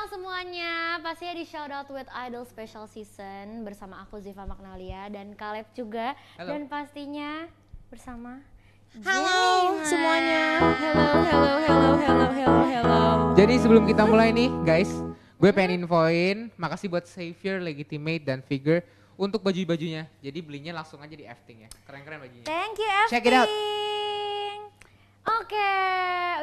semuanya, pastinya di Shout Out with Idol Special Season bersama aku Ziva Magnalia dan Caleb juga. Halo. Dan pastinya bersama Halo semuanya. Hello. Jadi sebelum kita mulai nih guys, gue pengen infoin, makasih buat Savior, Legitimate, dan Figure untuk baju-bajunya. Jadi belinya langsung aja di Efting ya, keren-keren bajunya. Thank you Check it out. Oke,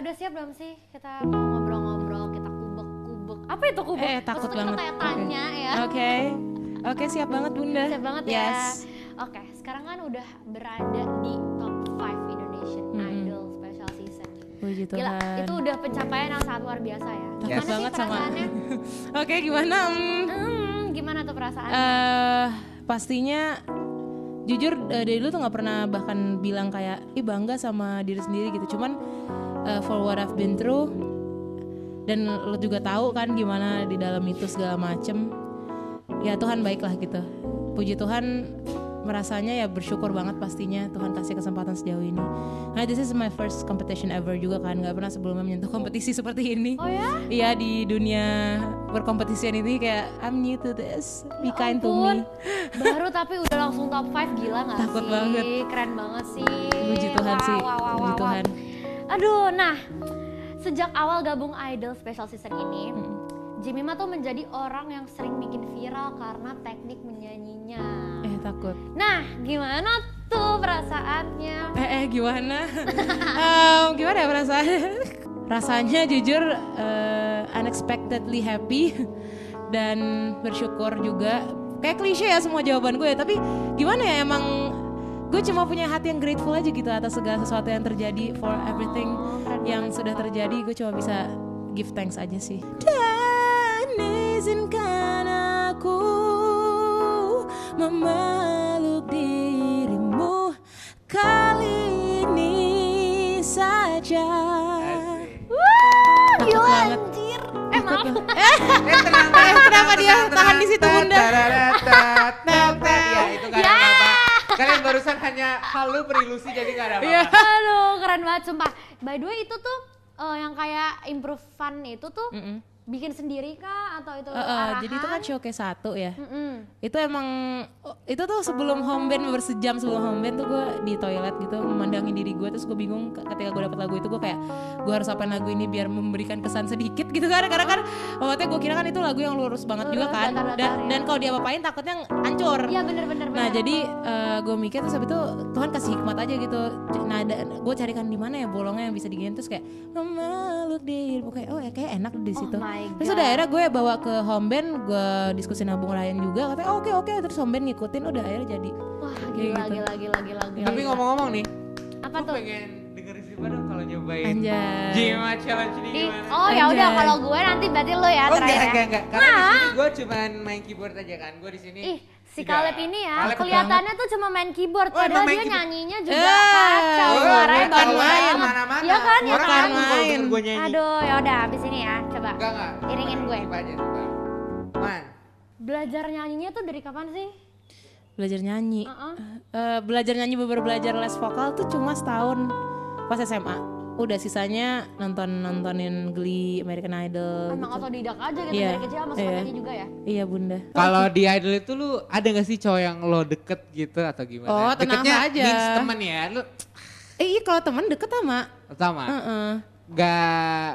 udah siap belum sih? Kita mau ngobrol-ngobrol, kita kubek-kubek. Apa itu kubek? Takut Maksudnya banget. kayak tanya ya. Oke, siap banget Bunda. Siap banget Yes. ya. Oke, sekarang kan udah berada di top 5 Indonesian Idol Special Season. Puji Tuhan. Gila, itu udah pencapaian yang sangat luar biasa ya. Takut Yes. Gimana sih banget sama. perasaannya? Oke, gimana? Gimana tuh perasaannya? Pastinya jujur dari dulu tuh nggak pernah bahkan bilang kayak bangga sama diri sendiri gitu. Cuman for what I've been through, dan lo juga tahu kan gimana di dalam itu segala macem. Ya Tuhan baiklah gitu. Puji Tuhan, merasanya ya bersyukur banget pastinya Tuhan kasih kesempatan sejauh ini. Nah, this is my first competition ever juga kan, nggak pernah sebelumnya menyentuh kompetisi seperti ini. Oh ya? Iya, di dunia berkompetisian ini kayak I'm new to this, be Ya kind to ampun. me. Baru tapi udah langsung top 5, gila gak sih? Takut banget. Keren banget sih. Puji Tuhan sih, puji Tuhan. Aduh, nah sejak awal gabung Idol Special Season ini, Jemima tuh menjadi orang yang sering bikin viral karena teknik menyanyinya. Takut. Nah, gimana tuh perasaannya? Gimana? Gimana ya perasaannya? Rasanya jujur unexpectedly happy dan bersyukur juga. Kayak klise ya semua jawaban gue ya, tapi gimana ya, emang gue cuma punya hati yang grateful aja gitu atas segala sesuatu yang terjadi, for everything yang sudah terjadi. Gue cuma bisa give thanks aja sih. Dan izinkan aku memeluk dirimu kali ini saja. Gila banget. anjir. Maaf. Kenapa dia tahan di situ Bunda? Ya itu gak ada apa-apa. Kalian barusan hanya halu berilusi jadi gak ada apa-apa. Aduh, keren banget sumpah. By the way, itu tuh yang kayak improve fun itu tuh bikin sendiri kah atau itu arahan? Jadi itu kan showcase 1 ya. Itu emang itu tuh sebelum home band, bersejam sebelum home band tuh gue di toilet gitu memandangin diri gue, terus gue bingung ketika gue dapet lagu itu, gue kayak gue harus apain lagu ini biar memberikan kesan sedikit gitu kan, karena kan waktu gue kira kan itu lagu yang lurus banget juga kan, dan kalau dia apain takutnya hancur. Iya bener. Nah jadi gue mikir, terus habis itu Tuhan kasih hikmat aja gitu. Nah gue carikan di mana ya bolongnya yang bisa digini, terus kayak memeluk dirimu, kayak oh ya kayak enak di situ. Terus udah akhirnya gue bawa ke home band, gue diskusi sama Bung Ryan juga, katanya oke, terus home band ngikutin, udah akhirnya jadi. Wah gila. Tapi ngomong-ngomong nih, Apa gue tuh? pengen denger Ziva dong kalau nyobain Anjay. Jima Challenge ini gimana? Oh ya udah, Anjay. kalau gue nanti berarti lo ya Oh terakhir ya. enggak. Karena di sini gue cuman main keyboard aja kan. Gue di sini. Ih, si tidak. Caleb ini ya, Caleb kelihatannya tuh cuma main keyboard, Oh, emang padahal main dia keyboard. nyanyinya juga kacau, suaranya bukan bagus main. banget. Mana-mana. Iya kan, ya Orang kan? ngaku kalau denger gue nyanyi. Aduh, ya udah habis ini ya, coba. Enggak. Iringin gue. Coba aja, coba. Man. Belajar nyanyinya tuh dari kapan sih? Belajar nyanyi. Belajar nyanyi, belajar les vokal tuh cuma setahun pas SMA. Udah sisanya nontonin Glee, American Idol. Emang gitu. otodidak aja gitu Iya, dari kecil sama suka iya. nyanyi juga ya? Iya Bunda. Kalau di Idol itu lu ada gak sih cowok yang lo deket gitu atau gimana? Oh, tenang Deketnya aja. means temen ya, lu Iya kalau temen deket sama. sama? Gak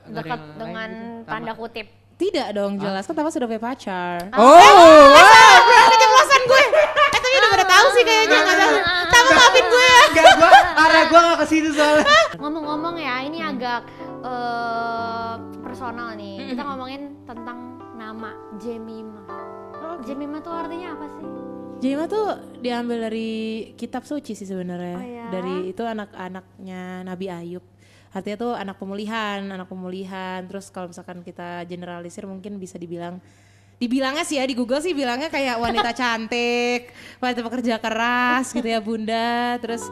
Dekat dengan tanda kutip. Tidak dong, jelas kan Tama sudah punya pacar. Keceplosan gue. Tapi udah pada tahu sih kayaknya, nggak tahu. Tama maafin gue ya. Enggak, arah gue gak kesitu soalnya. Ngomong-ngomong ya, ini agak personal nih. Kita ngomongin tentang nama Jemima. Jemima tuh artinya apa sih? Jemima tuh diambil dari kitab suci sih sebenarnya. Oh ya? Dari itu anak-anaknya Nabi Ayub. Artinya tuh anak pemulihan. Terus kalau misalkan kita generalisir mungkin bisa dibilangnya sih ya, di Google sih bilangnya kayak wanita cantik, wanita pekerja keras gitu ya Bunda. Terus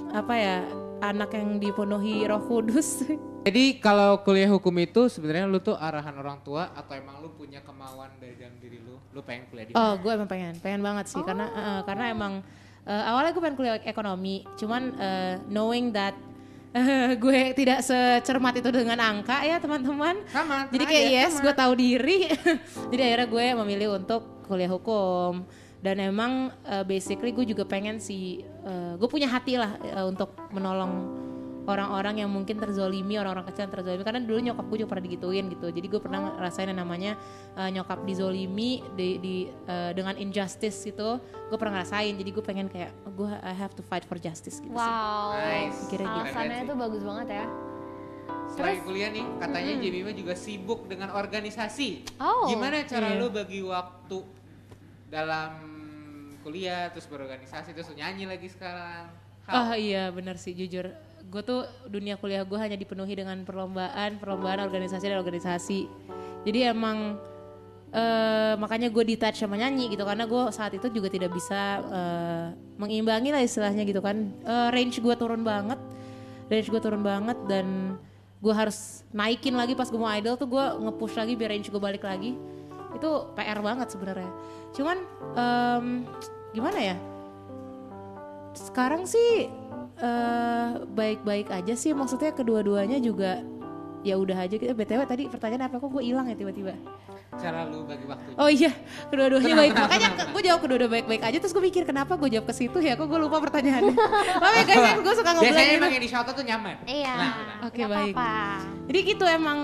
apa ya, anak yang dipenuhi Roh Kudus. Jadi kalau kuliah hukum itu sebenarnya lu tuh arahan orang tua atau emang lu punya kemauan dari dalam diri lu? Lu pengen kuliah di mana? Oh, gue emang pengen banget sih karena emang awalnya gue pengen kuliah ekonomi, cuman knowing that gue tidak secermat itu dengan angka ya teman-teman. Sama. Jadi kayak yes, gue tahu diri. Jadi akhirnya gue memilih untuk kuliah hukum. Dan emang basically gue juga pengen sih, gue punya hati lah untuk menolong orang-orang yang mungkin terzolimi, orang-orang kecil yang terzolimi. Karena dulu nyokap gue juga pernah digituin gitu. Jadi gue pernah ngerasain yang namanya nyokap dizolimi dengan injustice gitu. Gue pernah ngerasain. Jadi gue pengen kayak I have to fight for justice gitu sih. Wow. Nice. Kira gitu. Alasannya itu bagus banget ya. Selain kuliah nih, katanya Jemima juga sibuk dengan organisasi. Oh. Gimana cara Iya. lu bagi waktu dalam kuliah, terus berorganisasi, terus nyanyi lagi sekarang? Oh iya benar sih jujur. Gue tuh dunia kuliah gue hanya dipenuhi dengan perlombaan organisasi dan organisasi. Jadi emang makanya gue detach sama nyanyi gitu, karena gue saat itu juga tidak bisa mengimbangi lah istilahnya gitu kan. Range gue turun banget dan gue harus naikin lagi pas gue mau idol tuh, gue nge-push lagi biar range gue balik lagi. Itu PR banget sebenarnya. Cuman gimana ya? Sekarang sih baik-baik aja sih, maksudnya kedua-duanya juga ya udah aja gitu. BTW tadi pertanyaan apa, kok gue hilang ya tiba-tiba? Cara lu bagi waktu. Oh iya, kedua-duanya baik. Tenang, Makanya tenang. gue jawab kedua-dua baik-baik aja, terus gue mikir kenapa gue jawab ke situ ya, kok gue lupa pertanyaannya. Tapi kayaknya gue suka ngobrol Biasanya gitu. emang yang di shoutout tuh nyaman. Iya. Nah, Oke, nggak baik. apa-apa. Jadi gitu emang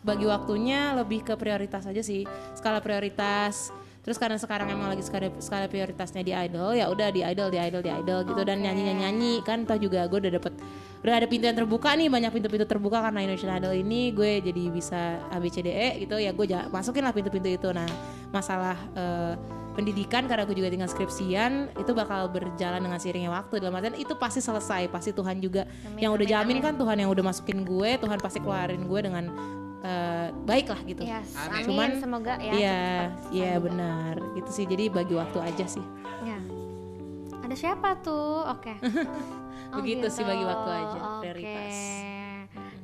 bagi waktunya lebih ke prioritas aja sih, skala prioritas. Terus karena sekarang emang lagi skala prioritasnya di idol, ya udah di idol gitu. Dan nyanyi kan toh juga gue udah ada pintu yang terbuka nih, banyak pintu-pintu terbuka karena Indonesian Idol ini. Gue jadi bisa ABCDE gitu ya, gue masukin lah pintu-pintu itu. Nah masalah pendidikan, karena gue juga tinggal skripsian, itu bakal berjalan dengan seiringnya waktu. Dalam artian itu pasti selesai, pasti Tuhan juga yang udah jamin kan, Tuhan yang udah masukin gue, Tuhan pasti keluarin gue dengan baik lah gitu. Yes, Amin. amin. Cuman, Semoga ya. Iya, cepat iya selesai. benar. Gitu sih. Jadi bagi waktu aja sih. Ya. Ada siapa tuh? Oke. Begitu sih, bagi waktu aja, Oke. prioritas.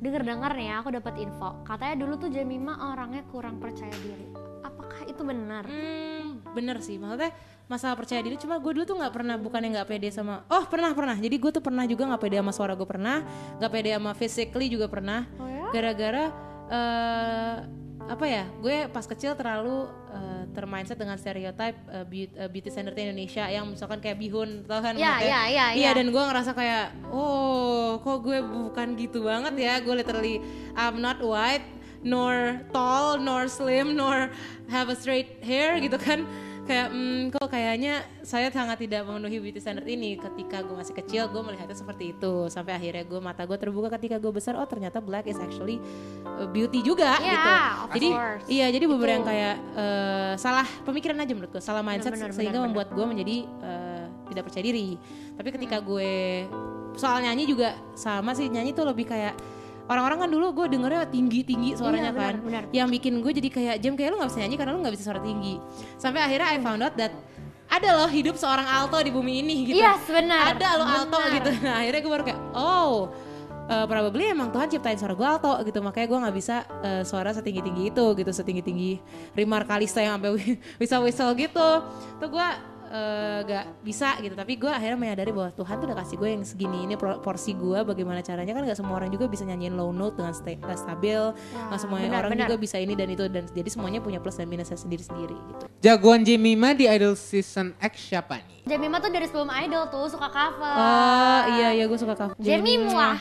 Dengar nih ya, aku dapat info. Katanya dulu tuh Jemima orangnya kurang percaya diri. Apakah itu benar? Bener sih. Maksudnya masalah percaya diri. Cuma gue dulu tuh bukannya nggak pede sama. Oh pernah. Jadi gue tuh pernah juga nggak pede sama suara gue, pernah. Nggak pede sama physically juga pernah. Oh ya? Gara-gara gue pas kecil terlalu termindset dengan stereotype beauty standard Indonesia yang misalkan kayak bihun, tau kan? Iya, maksudnya? iya. Iya, dan gue ngerasa kayak kok gue bukan gitu banget ya. Gue literally I'm not white, nor tall, nor slim, nor have a straight hair gitu kan. Kayak kok kayaknya saya sangat tidak memenuhi beauty standard ini. Ketika gue masih kecil gue melihatnya seperti itu, sampai akhirnya mata gue terbuka ketika gue besar, oh ternyata black is actually beauty juga Yeah, gitu. of Jadi course. iya, jadi beberapa Itu. yang kayak salah pemikiran aja menurut gue, salah mindset Benar, sehingga benar. membuat gue menjadi tidak percaya diri. Tapi ketika gue soal nyanyi juga sama sih, nyanyi tuh lebih kayak orang-orang kan dulu gue dengernya tinggi suaranya Iya, benar, kan, benar. yang bikin gue jadi kayak Jem, kayak lu nggak bisa nyanyi karena lu nggak bisa suara tinggi. Sampai akhirnya I found out that ada loh hidup seorang alto di bumi ini gitu. Yes, benar. Ada loh alto Benar. gitu. Nah akhirnya gue baru kayak probably emang Tuhan ciptain suara gue alto gitu, makanya gue nggak bisa suara setinggi-tinggi itu gitu, setinggi-tinggi Rimar Kalista yang sampai bisa whistle gitu. Tuh gue gak bisa gitu. Tapi gue akhirnya menyadari bahwa Tuhan tuh udah kasih gue yang segini, ini porsi gue. Bagaimana caranya, kan gak semua orang juga bisa nyanyiin low note dengan stabil, gak semua benar, orang benar. juga bisa ini dan itu, dan jadi semuanya punya plus dan minusnya sendiri-sendiri gitu. Jagoan Jemima di Idol Season X siapa nih? Jemima tuh dari sebelum idol tuh suka cover. Oh iya gue suka cover Jemima.